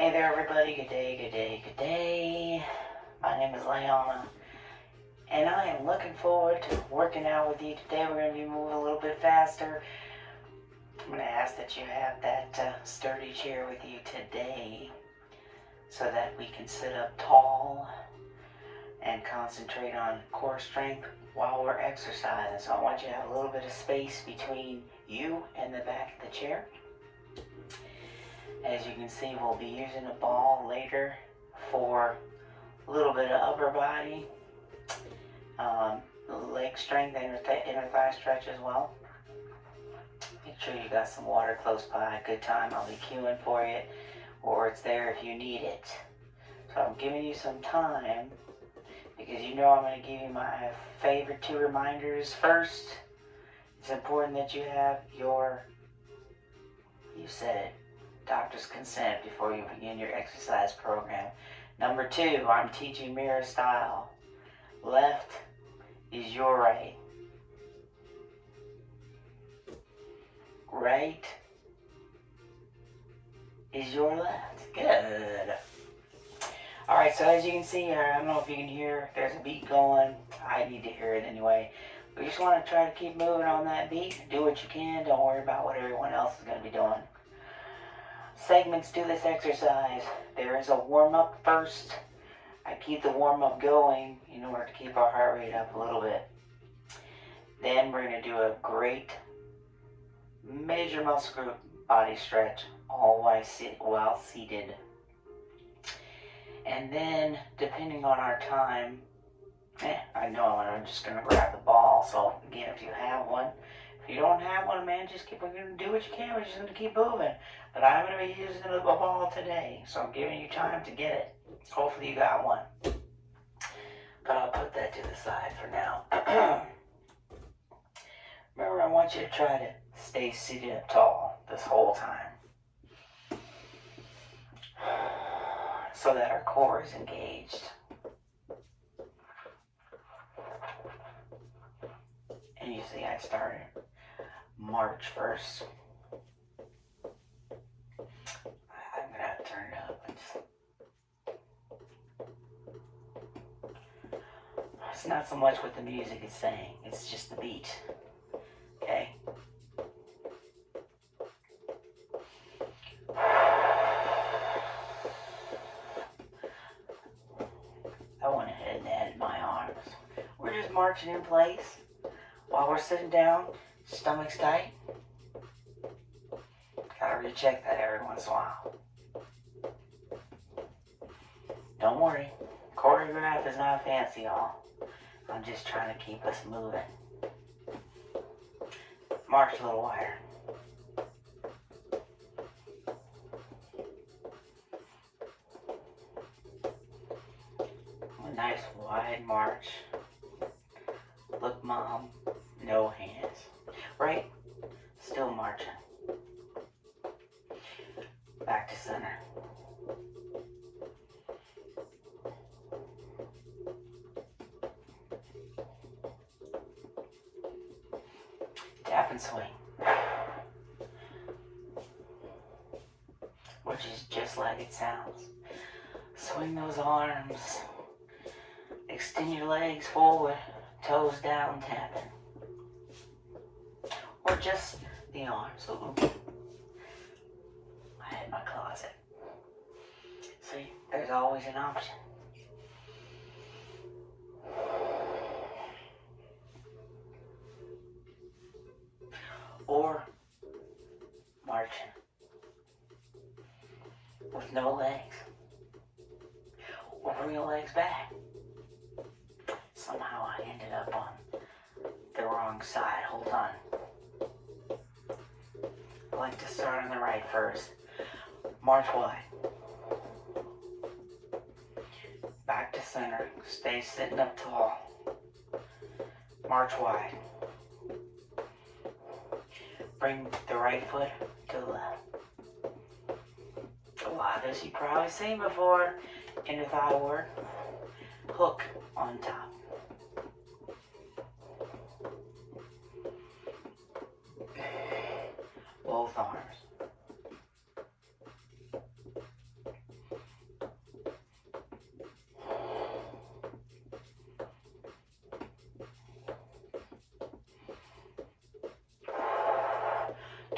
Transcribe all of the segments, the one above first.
Hey there everybody, good day, good day, good day. My name is Leona, and I am looking forward to working out with you today. We're going to be moving a little bit faster. I'm going to ask that you have that sturdy chair with you today so that we can sit up tall and concentrate on core strength while we're exercising. So I want you to have a little bit of space between you and the back of the chair. As you can see, we'll be using a ball later for a little bit of upper body, leg strength, inner thigh stretch as well. Make sure you got some water close by. Good time. I'll be queuing for you, or it's there if you need it. So I'm giving you some time because you know I'm going to give you my favorite 2 reminders. First, it's important that you have you said it, doctor's consent before you begin your exercise program. Number 2, I'm teaching mirror style. Left is your right. Right is your left. Good. Alright, so as you can see here, I don't know if you can hear, there's a beat going. I need to hear it anyway. We just want to try to keep moving on that beat. Do what you can. Don't worry about what everyone else is going to be doing. Segments to this exercise. There is a warm-up first. I keep the warm-up going in order to keep our heart rate up a little bit. Then we're going to do a great major muscle group body stretch all while seated. And then, depending on our time, I know I'm just going to grab the ball. So again, if you have one, if you don't have one, man, just keep, we're going to do what you can. We're just going to keep moving. But I'm going to be using a ball today, so I'm giving you time to get it. Hopefully you got one. But I'll put that to the side for now. Remember, I want you to try to stay seated up tall this whole time, so that our core is engaged. And you see I started March 1st. I'm going to have to turn it up. It's not so much what the music is saying, it's just the beat. Okay? I went ahead and added my arms. We're just marching in place while we're sitting down, stomach's tight. Gotta recheck that every once in a while. Don't worry, choreograph is not fancy, y'all. I'm just trying to keep us moving. March a little wider. A nice wide march. Look, Mom, no hands. Right? Still marching. Back to center. Tap and swing. Which is just like it sounds. Swing those arms. Extend your legs forward. Toes down, tapping. Or just the arms. Ooh. I hit my closet. See, there's always an option. Or marching with no legs. Or bring your legs back. Somehow I ended up on the wrong side. Hold on. I like to start on the right first. March wide. Back to center. Stay sitting up tall. March wide. Bring the right foot to the left. A lot of this you've probably seen before. Inner thigh work. Hook on top. Both arms.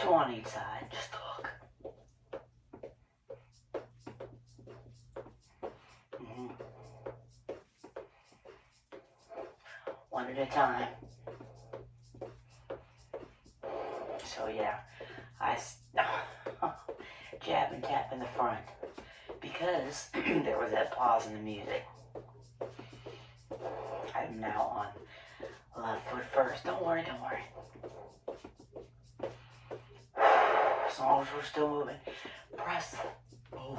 Two on each side. Just hook. One at a time. So yeah, I jab and tap in the front because there was that pause in the music. I'm now on left foot first. Don't worry, don't worry. As long as we're still moving, press both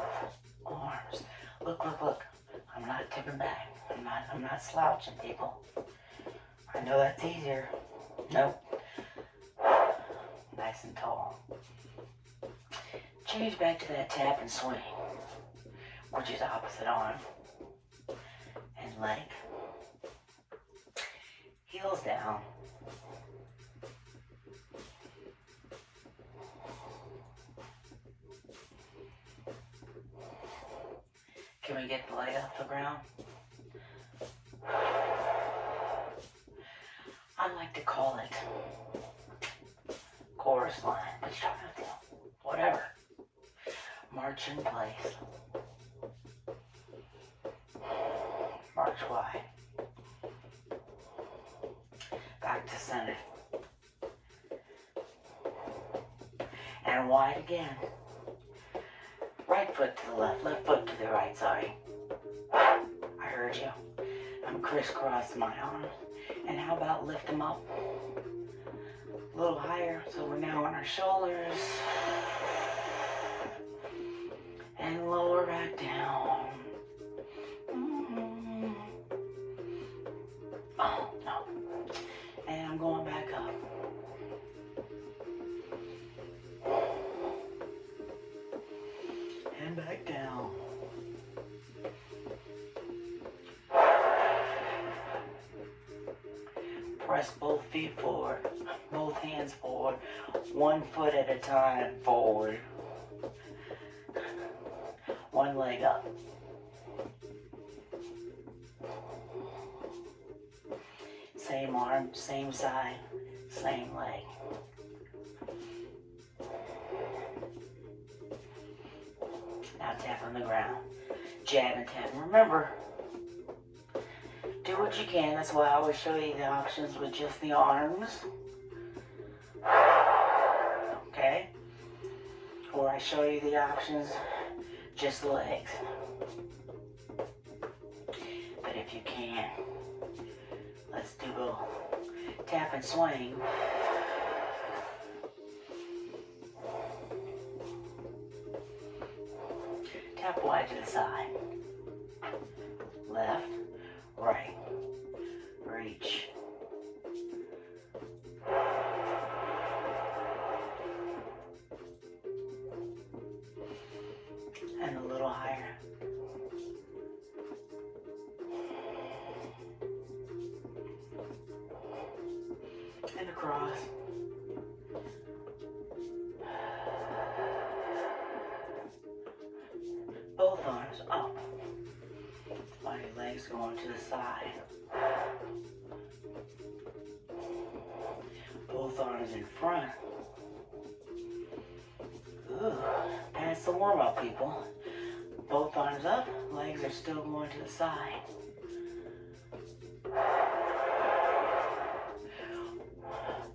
arms. Look, look, look. I'm not tipping back. I'm not slouching, people. I know that's easier. Nope. Nice and tall. Change back to that tap and swing, which is opposite arm and leg. Heels down. Can we get the leg off the ground? I like to call it chorus line, but you don't have to. Whatever. March in place. March wide. Back to center. And wide again. Right foot to the left foot to the right, sorry. I heard you. I'm crisscrossing my arms. And how about lift them up a little higher so we're now on our shoulders. And lower back down. Oh, no. And I'm going back up. And back down. Press both feet forward, both hands forward, one foot at a time forward. One leg up. Same arm, same side, same leg. Now tap on the ground. Jab and tap. Remember, do what you can. That's why I always show you the options with just the arms. Okay? Or I show you the options just legs. But if you can, let's do both. Tap and swing. Tap wide to the side. Left, right, reach. And a little higher. And across. Both arms up. Body legs going to the side. Both arms in front. Ooh, that's the warm-up, people. Both arms up, legs are still going to the side.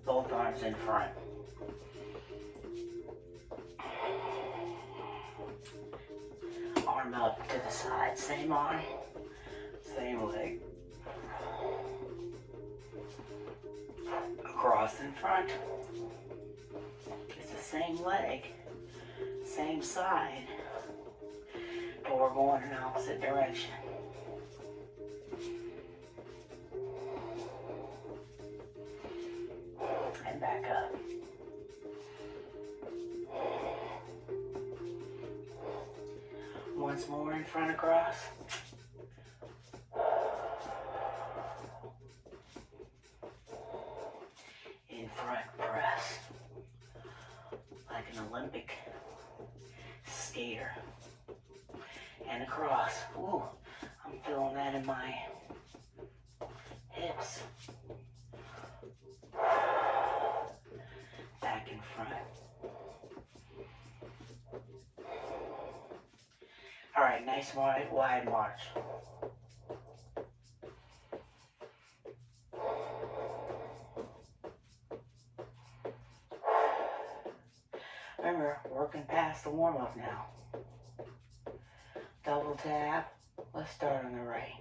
Both arms in front. Arm up to the side, same arm, same leg. Across in front. It's the same leg, same side, but we're going in opposite direction. And back up. Once more in front across. In front press. Like an Olympic skater. And across. Ooh, I'm feeling that in my hips. Back in front. Alright, nice wide march. Remember, working past the warm-up now. Double tap. Let's start on the right.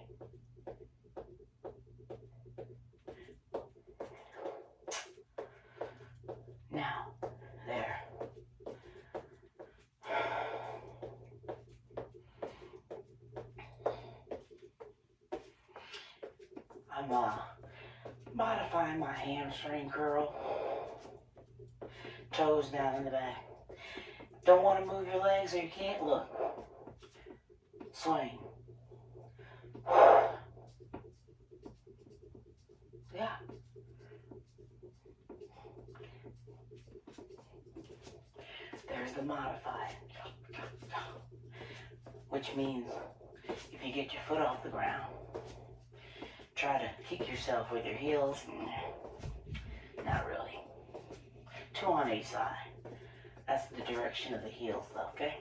Now, there. I'm modifying my hamstring curl. Toes down in the back. Don't want to move your legs or you can't look. Swing. Yeah. There's the modified. Which means if you get your foot off the ground, try to kick yourself with your heels. Not really. 2 on each side. That's the direction of the heels though, okay?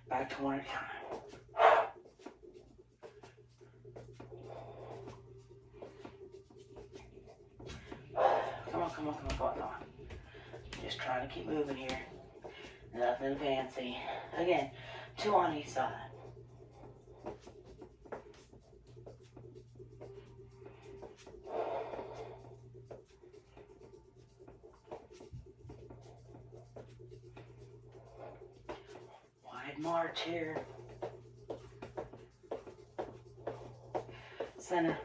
Back to one at a time. Come on. Just trying to keep moving here. Nothing fancy. Again, 2 on each side. Wide march here. Center.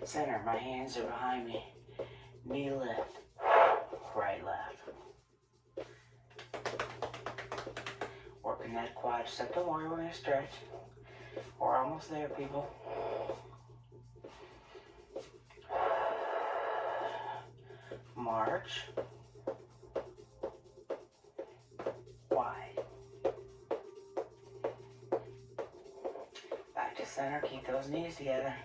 Center, my hands are behind me. Knee lift, right left. Working that quadricep. Don't worry, we're gonna stretch. We're almost there, people. March. Wide. Back to center, keep those knees together.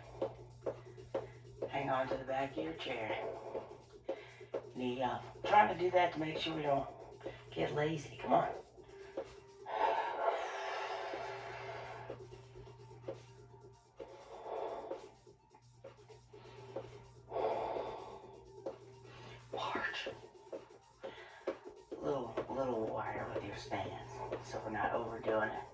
Hang on to the back of your chair. Knee up. Trying to do that to make sure we don't get lazy. Come on. March. Little wider with your stance, so we're not overdoing it.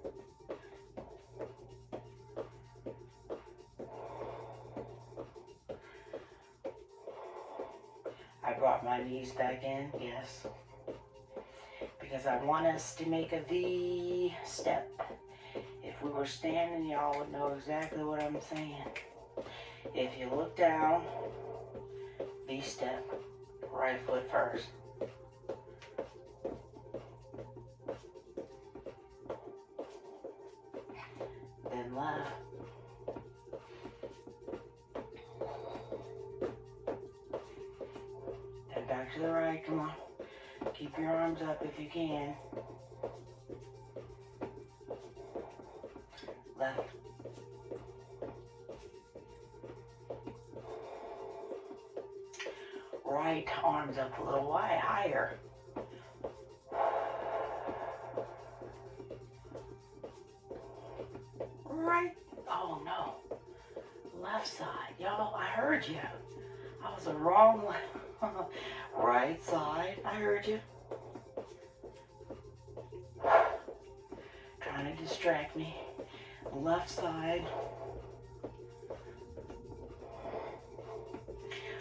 I brought my knees back in, yes, because I want us to make a V step. If we were standing, y'all would know exactly what I'm saying. If you look down, V step, right foot first. Then left. Then back to the right, come on. Keep your arms up if you can. Left. Right arms up a little wide, higher. Right. Oh no. Left side. Y'all, I heard you. I was the wrong way. Right side. I heard you. Trying to distract me. Left side.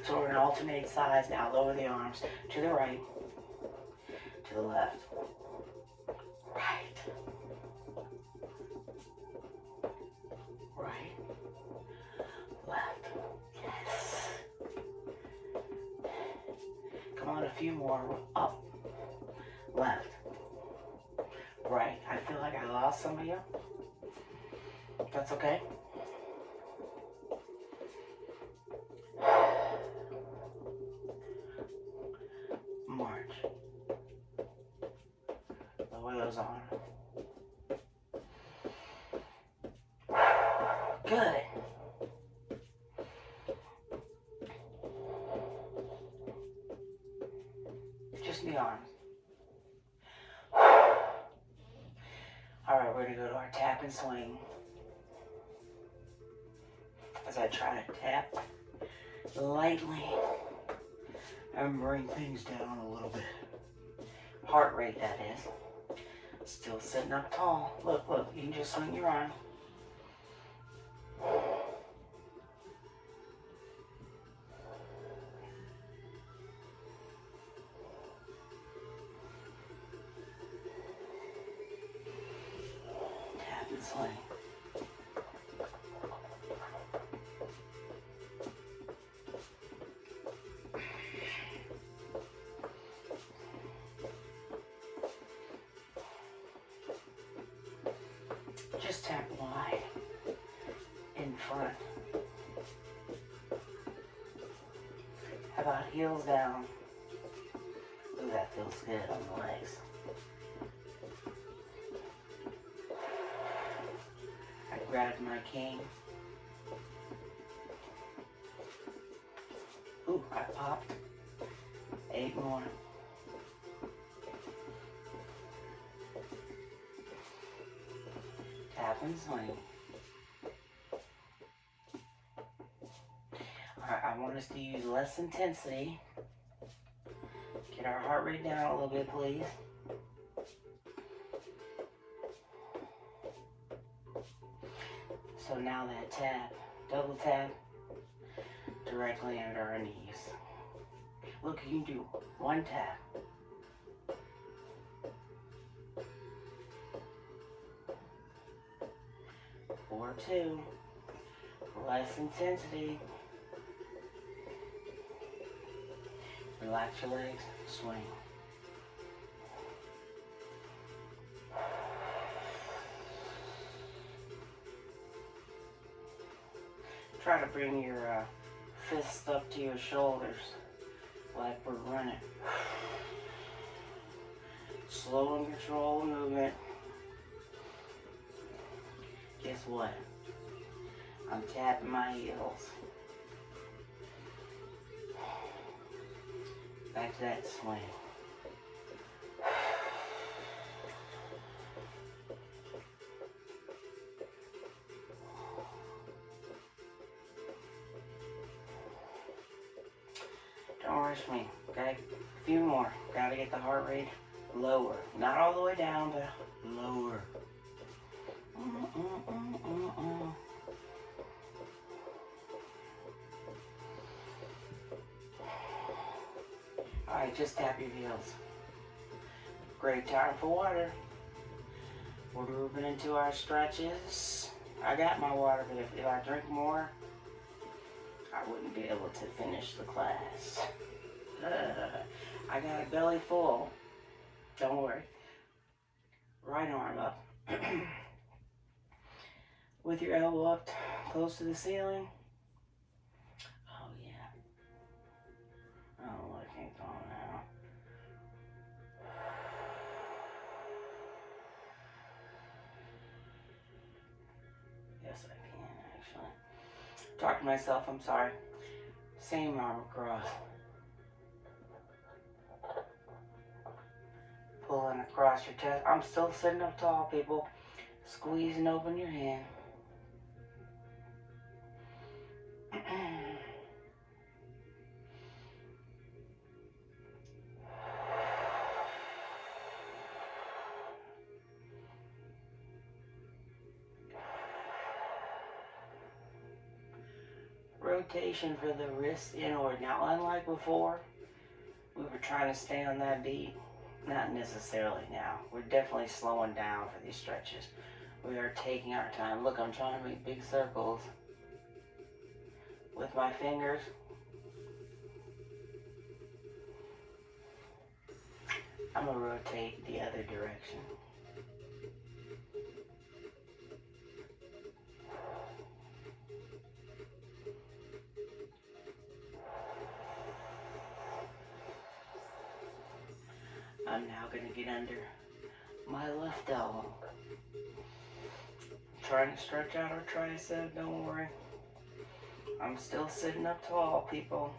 So we're going to alternate sides now. Lower the arms to the right, to the left. Right. Right. Left. Yes. Come on, a few more. Up. Left. Right. I feel like I lost some of you. That's okay. March. Lower those arms. Good. the arms. Alright, we're going to go to our tap and swing. As I try to tap lightly and bring things down a little bit. Heart rate, that is. Still sitting up tall. Look, look, you can just swing your arm. Tap and swing. Just tap wide in front. How about heels down? Ooh, that feels good on the legs. I grabbed my king. Ooh, I popped. 8 more. Tap and swing. Alright, I want us to use less intensity. Get our heart rate down a little bit, please. So now that tap, double tap, directly under our knees. Look, you can do one tap. Or 2. Less intensity. Relax your legs, swing. Try to bring your fists up to your shoulders like we're running. Slow and control the movement. Guess what? I'm tapping my heels. Back to that swing. Don't rush me. Okay? A few more. Gotta get the heart rate lower. Not all the way down, but lower. Alright, just tap your heels. Great time for water. We're moving into our stretches. I got my water, but if I drink more, I wouldn't be able to finish the class. I got a belly full. Don't worry. Right arm up. With your elbow up close to the ceiling. Oh yeah. Oh, I can't go now. Yes, I can actually. Talk to myself, I'm sorry. Same arm across. Pulling across your chest. I'm still sitting up tall, people. Squeezing open your hand. Rotation for the wrist inward. Now, unlike before, we were trying to stay on that beat. Not necessarily now. We're definitely slowing down for these stretches. We are taking our time. Look, I'm trying to make big circles with my fingers. I'm going to rotate the other direction. I'm now going to get under my left elbow. Trying to stretch out our tricep, don't worry. I'm still sitting up tall, people.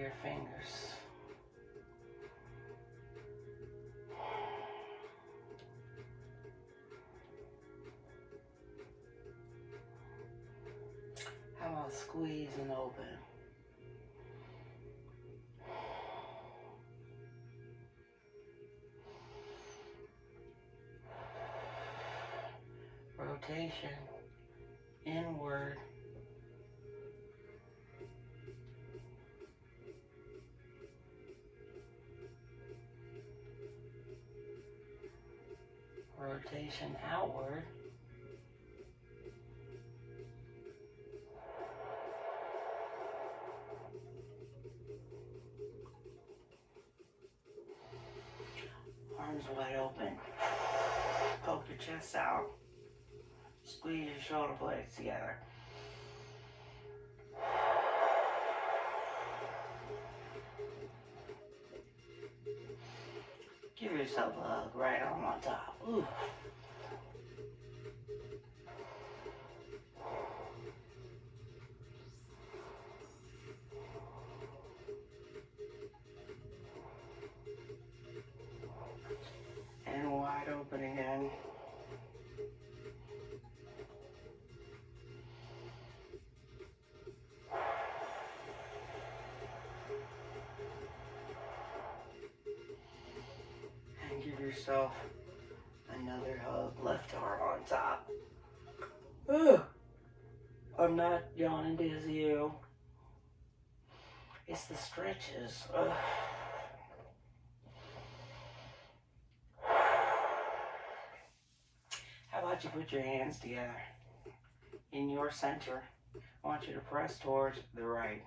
your fingers. How about squeeze and open? Rotation, inward. Rotation outward. Arms wide open. Poke your chest out. Squeeze your shoulder blades together. Give yourself a hug right on top. Ooh. And wide open again. And give yourself another hug, left arm on top. Ooh. I'm not yawning because of you. It's the stretches. Ugh. How about you put your hands together in your center? I want you to press towards the right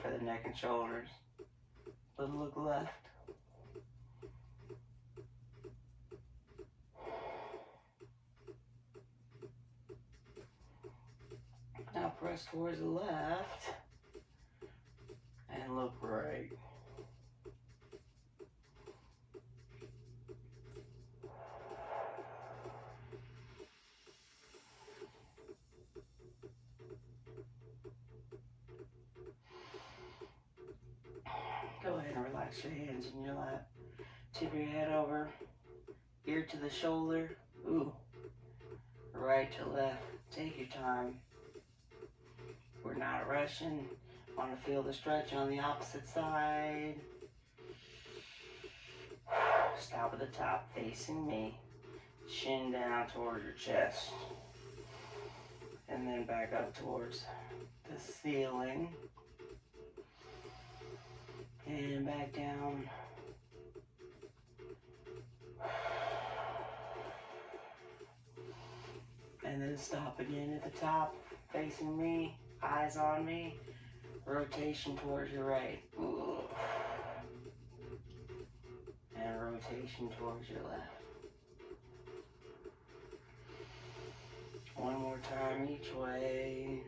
for the neck and shoulders. But look left. Now press towards the left and look right. Go ahead and relax your hands in your lap. Tip your head over, ear to the shoulder. Ooh. Right to left. Take your time. We're not rushing. Want to feel the stretch on the opposite side. Stop at the top, facing me. Chin down towards your chest. And then back up towards the ceiling. And back down. And then stop again at the top, facing me, eyes on me. Rotation towards your right. Ooh. And rotation towards your left. One more time each way.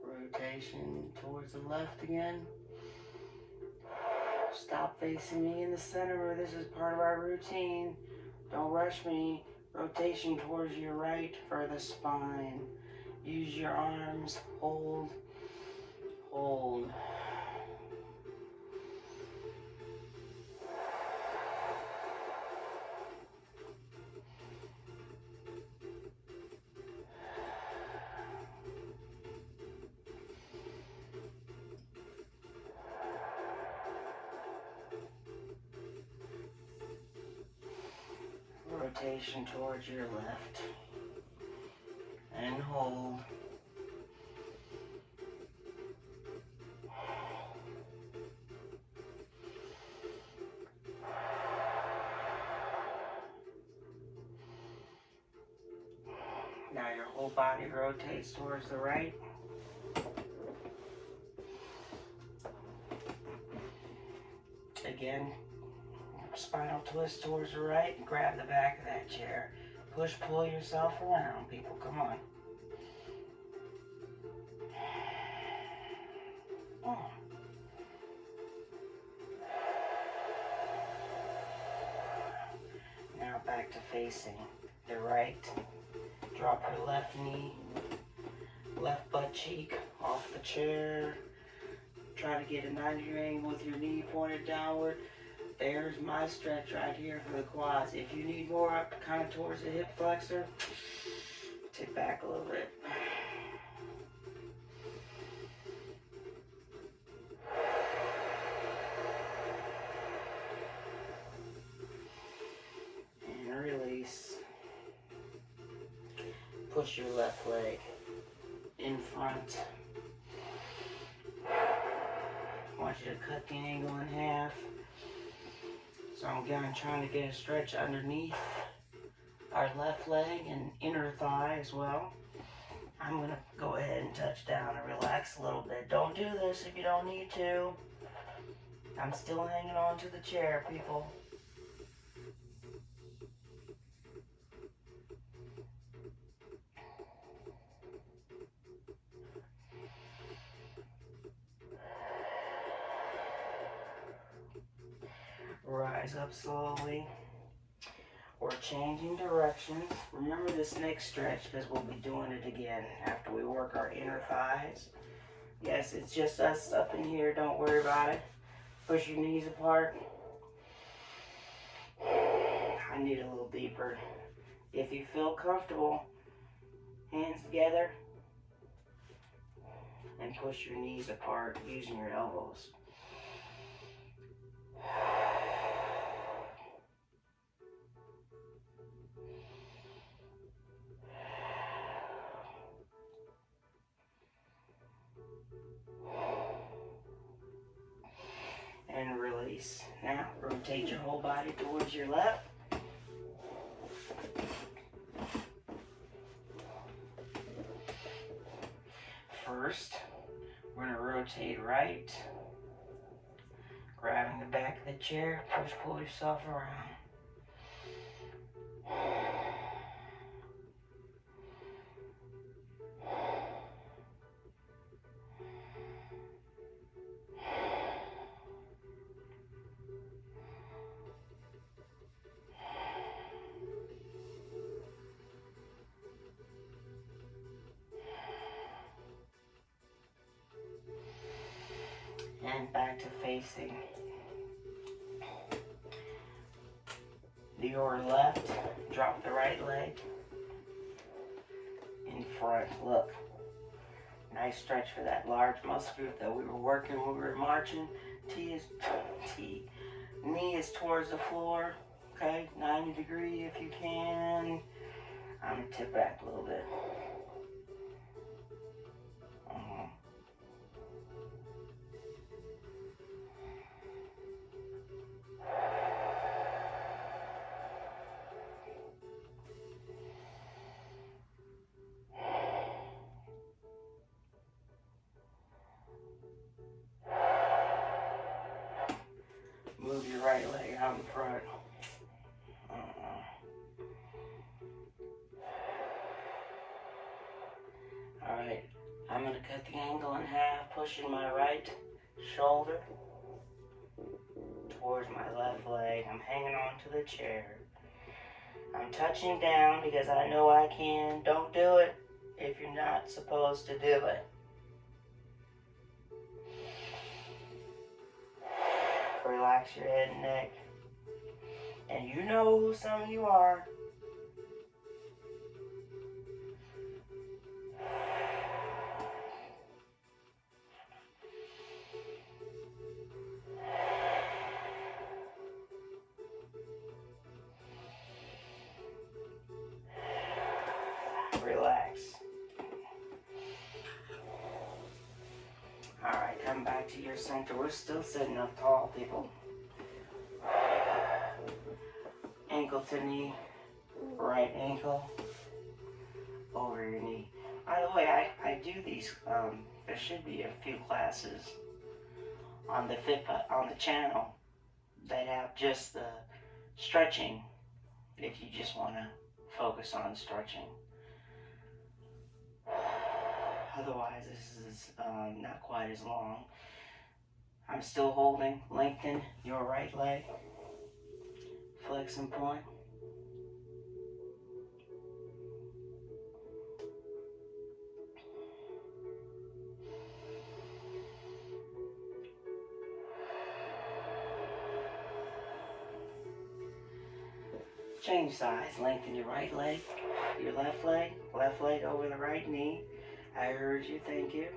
Rotation towards the left again. Stop facing me in the center. This is part of our routine. Don't rush me. Rotation towards your right for the spine. Use your arms. Hold. Hold. Rotation towards your left. And hold. Now your whole body rotates towards the right. Again, spinal twist towards the right and grab the back of that chair. Push, pull yourself around, people. Come on. Now back to facing the right. Drop your left knee, left butt cheek off the chair. Try to get a 90-degree angle with your knee pointed downward. There's my stretch right here for the quads. If you need more up kind of towards the hip flexor, tip back a little bit. And release. Push your left leg in front. I want you to cut the angle in half. So I'm again trying to get a stretch underneath our left leg and inner thigh as well. I'm going to go ahead and touch down and relax a little bit. Don't do this if you don't need to. I'm still hanging on to the chair, people. Rise up slowly. We're changing directions. Remember this next stretch because we'll be doing it again after we work our inner thighs. Yes, it's just us up in here. Don't worry about it. Push your knees apart. I need a little deeper. If you feel comfortable, hands together and push your knees apart using your elbows. And release. Now rotate your whole body towards your left. First, we're going to rotate right. Grabbing the back of the chair, pull yourself around. And back to facing your left. Drop the right leg in front. Look, nice stretch for that large muscle group that we were working when we were marching. Knee is towards the floor. Okay, 90 degree if you can. I'm gonna tip back a little bit. Move your right leg out in front. Alright, I'm going to cut the angle in half, pushing my right shoulder towards my left leg. I'm hanging on to the chair. I'm touching down because I know I can. Don't do it if you're not supposed to do it. Relax your head and neck. And you know who some of you are. Relax. Alright, come back to your center. We're still sitting up tall, people. Ankle to knee, right ankle over your knee. By the way, I do these, there should be a few classes on the channel that have just the stretching if you just want to focus on stretching. Otherwise, this is not quite as long. I'm still holding. Lengthen your right leg. Flex and point. change sides. Lengthen your right leg, your left leg over the right knee. I heard you, thank you.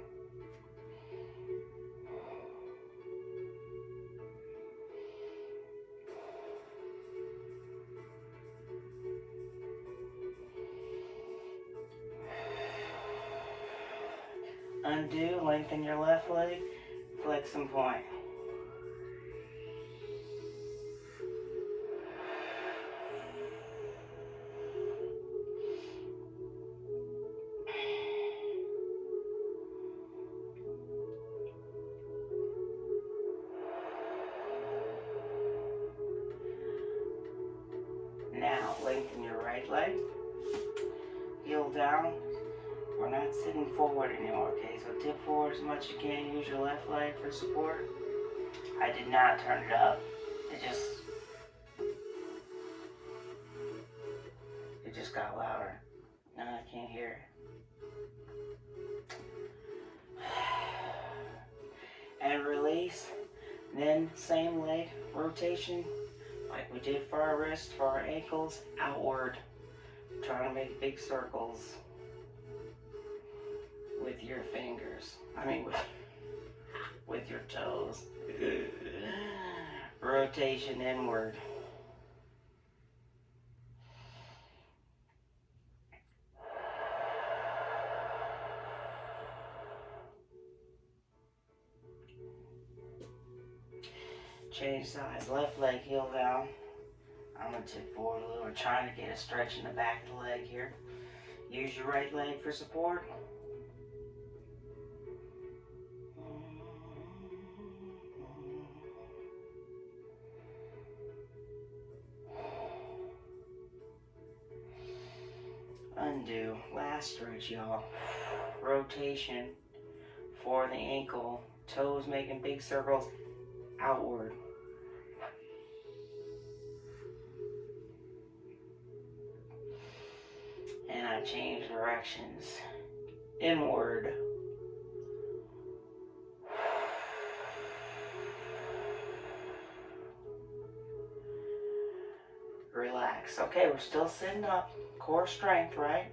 Undo, lengthen your left leg, flex and point. Now, lengthen your right leg, heel down. We're not sitting forward anymore, okay? So tip forward as much as you can. Use your left leg for support. I did not turn it up. It just got louder. Now I can't hear it. And release. Then same leg rotation like we did for our wrist, for our ankles, outward. Trying to make big circles with your fingers. I mean with your toes. Rotation inward. Change sides. Left leg, heel down. I'm going to tip forward a little. We're trying to get a stretch in the back of the leg here. Use your right leg for support. Undo. Last stretch, y'all. Rotation for the ankle. Toes making big circles outward. And I change directions. Inward. Relax. Okay, we're still sitting up. Core strength, right?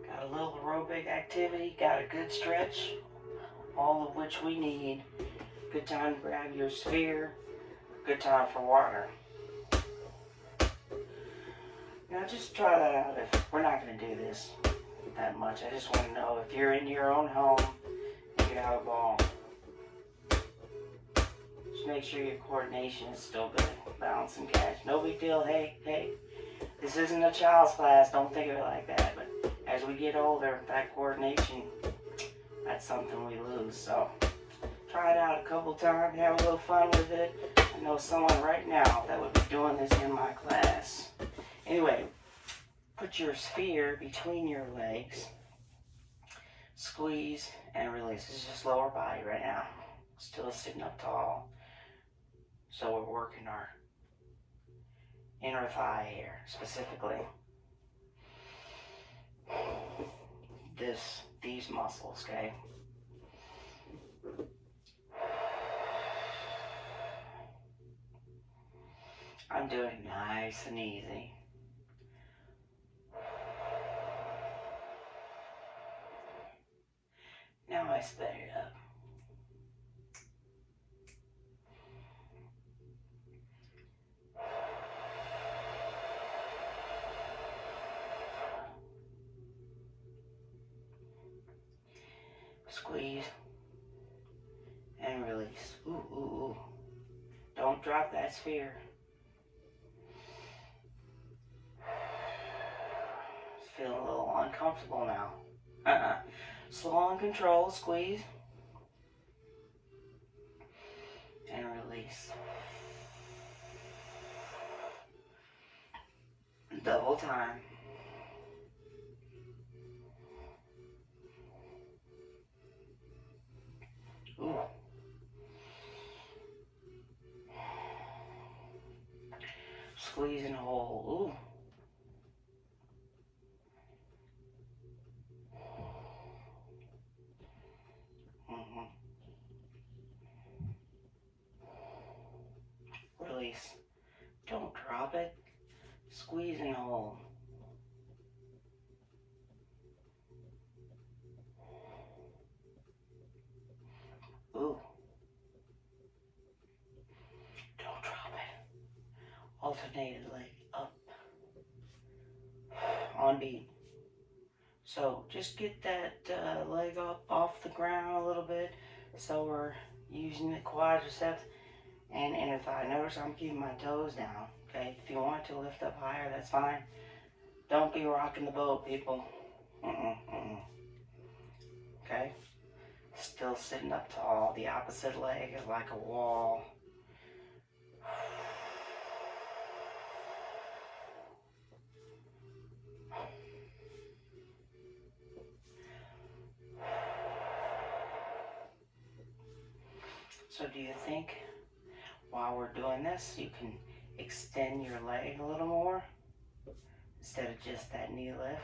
Got a little aerobic activity. Got a good stretch. All of which we need. Good time to grab your sphere. Good time for water. Now just try that out. If we're not going to do this that much, I just want to know if you're in your own home and you have a ball. Just make sure your coordination is still good. Bounce and catch. No big deal. Hey, this isn't a child's class. Don't think of it like that. But as we get older, that coordination, that's something we lose. So try it out a couple times. Have a little fun with it. I know someone right now that would be doing this in my class. Anyway, put your sphere between your legs. Squeeze and release. This is just lower body right now. Still sitting up tall. So we're working our inner thigh here, specifically. These muscles, okay? I'm doing it nice and easy. Now I sped it up. Squeeze and release. Ooh, ooh, ooh. Don't drop that sphere. It's feeling a little uncomfortable now. Slow and control, squeeze and release. Double time. Ooh. Squeeze and hold. Ooh. Release. Don't drop it. Squeeze and hold. alternated leg up on beat. So just get that leg up off the ground a little bit. So we're using the quadriceps and inner thigh. Notice I'm keeping my toes down. Okay, if you want to lift up higher, that's fine. Don't be rocking the boat, people. Okay, still sitting up tall. The opposite leg is like a wall. So do you think while we're doing this, you can extend your leg a little more instead of just that knee lift?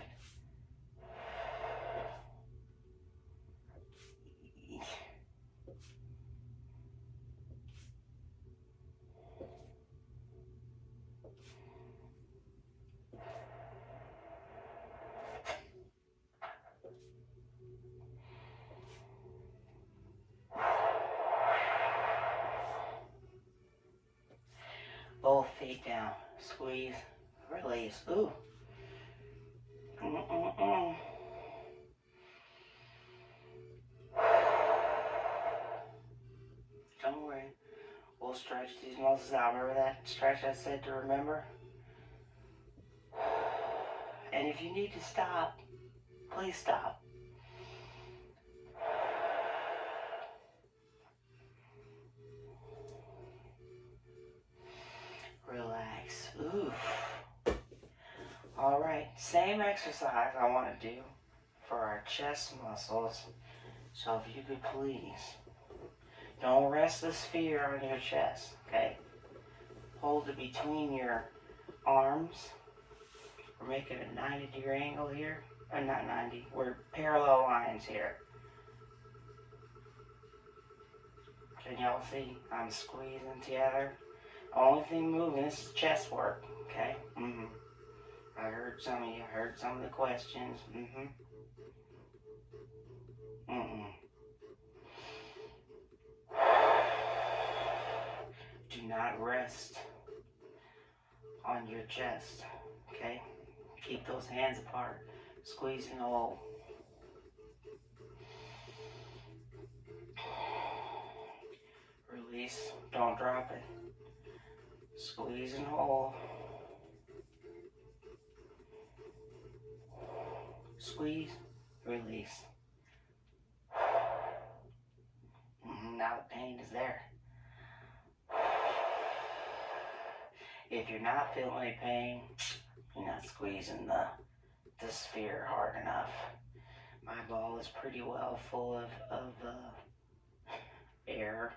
Both feet down. Squeeze. Release. Ooh. Don't worry. We'll stretch these muscles out. Remember that stretch I said to remember? And if you need to stop, please stop. Relax. Oof. All right, same exercise I want to do for our chest muscles. So if you could please, don't rest the sphere on your chest, okay? Hold it between your arms. We're making a 90-degree angle here. Or not 90, we're parallel lines here. Can y'all see? I'm squeezing together. Only thing moving is chest work, okay? I heard some of you, heard some of the questions. Do not rest on your chest, okay? Keep those hands apart. Squeeze and hold. Release. Don't drop it. Squeeze and hold. Squeeze. Release. Now the pain is there. If you're not feeling any pain, you're not squeezing the sphere hard enough. My ball is pretty well full of air.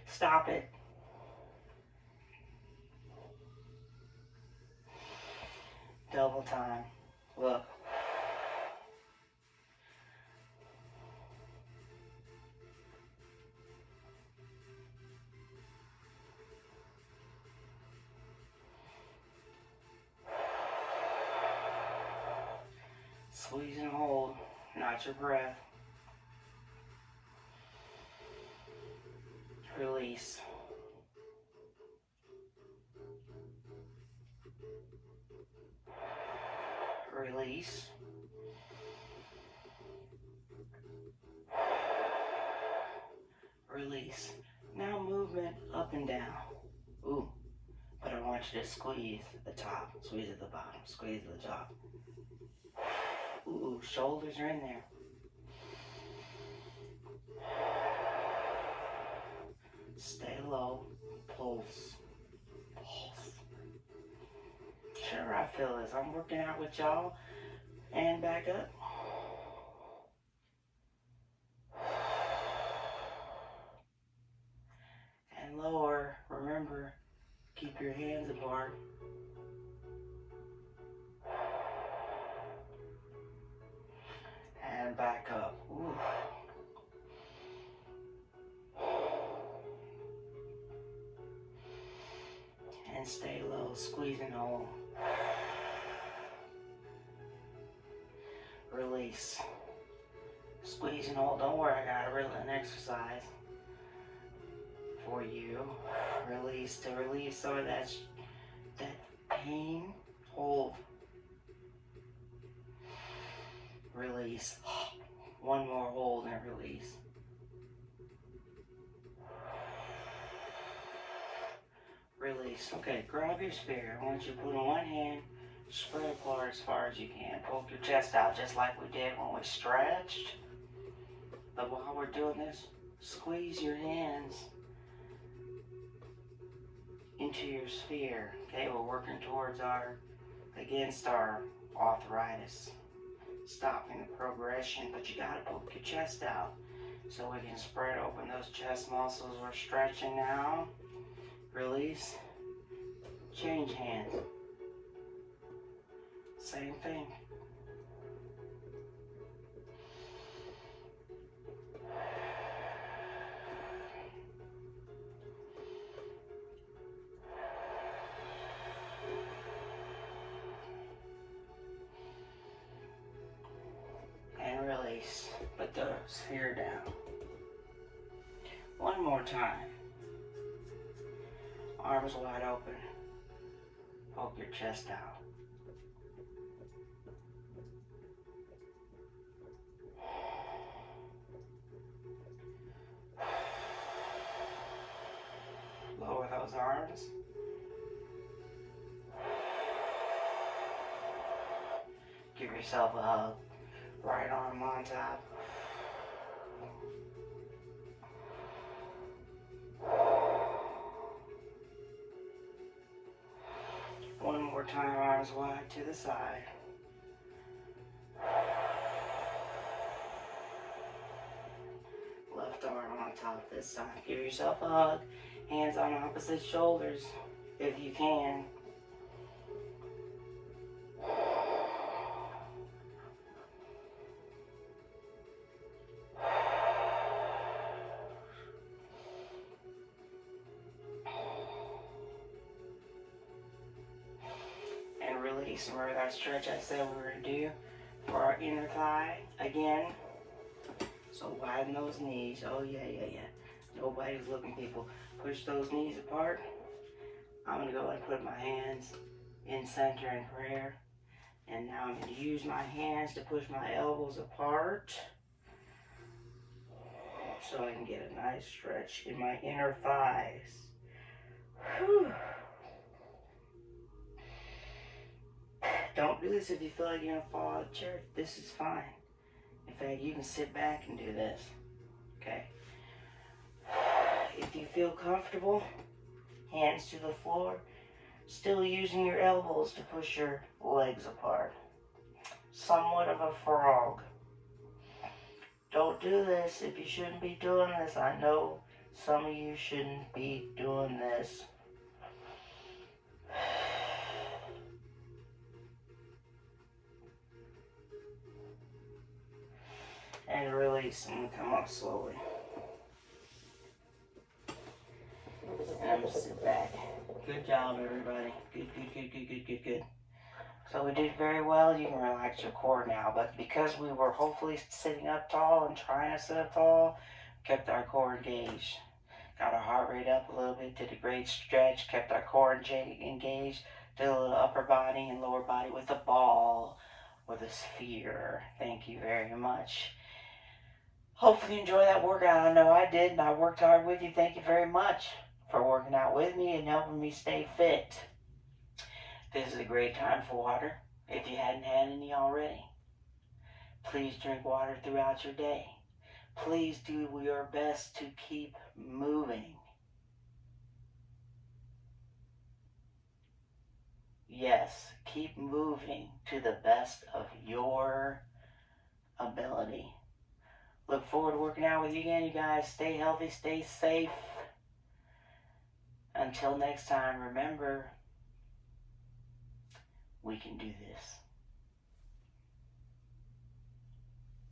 Stop it. Double time. Look. Squeeze and hold, not your breath. Release. Release. Release. Now movement up and down. Ooh, but I want you to squeeze the top, squeeze at the bottom, squeeze at the top. Ooh, shoulders are in there. Stay low, pulse, pulse. Sure, I feel this. I'm working out with y'all, and back up. And lower. Remember, keep your hands apart. And back up. Ooh. And stay low, squeeze and hold. Release. Squeeze and hold. Don't worry, I got an exercise for you. Release to relieve some of that pain. Hold. Release. One more hold and release. Release. Okay, grab your sphere. I want you to put it in one hand, spread apart as far as you can. Poke your chest out just like we did when we stretched. But while we're doing this, squeeze your hands into your sphere. Okay, we're working towards against our arthritis, stopping the progression, but you gotta poke your chest out so we can spread open those chest muscles. We're stretching now. Release. Change hands. Same thing. And release. Put the sphere down. One more time. Arms wide open. Poke your chest out. Lower those arms. Give yourself a hug. Right arm on top. One more time, arms wide to the side. Left arm on top this time. Give yourself a hug. Hands on opposite shoulders if you can. And release. Remember that stretch I said we were going to do for our inner thigh again. So widen those knees. Oh yeah. Nobody's looking, people. Push those knees apart. I'm going to go and put my hands in center in prayer. And now I'm going to use my hands to push my elbows apart so I can get a nice stretch in my inner thighs. Whew. Don't do this if you feel like you're going to fall out of the chair. This is fine. In fact, you can sit back and do this. Okay? If you feel comfortable, hands to the floor, still using your elbows to push your legs apart. Somewhat of a frog. Don't do this if you shouldn't be doing this. I know some of you shouldn't be doing this. And release and come up slowly. And I'm gonna sit back. Good job, everybody. Good. So we did very well. You can relax your core now. But because we were hopefully sitting up tall and trying to sit up tall, kept our core engaged. Got our heart rate up a little bit, did a great stretch, kept our core engaged, did a little upper body and lower body with a ball, with a sphere. Thank you very much. Hopefully you enjoy that workout. I know I did, and I worked hard with you. Thank you very much for working out with me and helping me stay fit. This is a great time for water, if you hadn't had any already. Please drink water throughout your day. Please do your best to keep moving. Yes, keep moving to the best of your ability. Look forward to working out with you again, you guys. Stay healthy, stay safe. Until next time, remember, we can do this.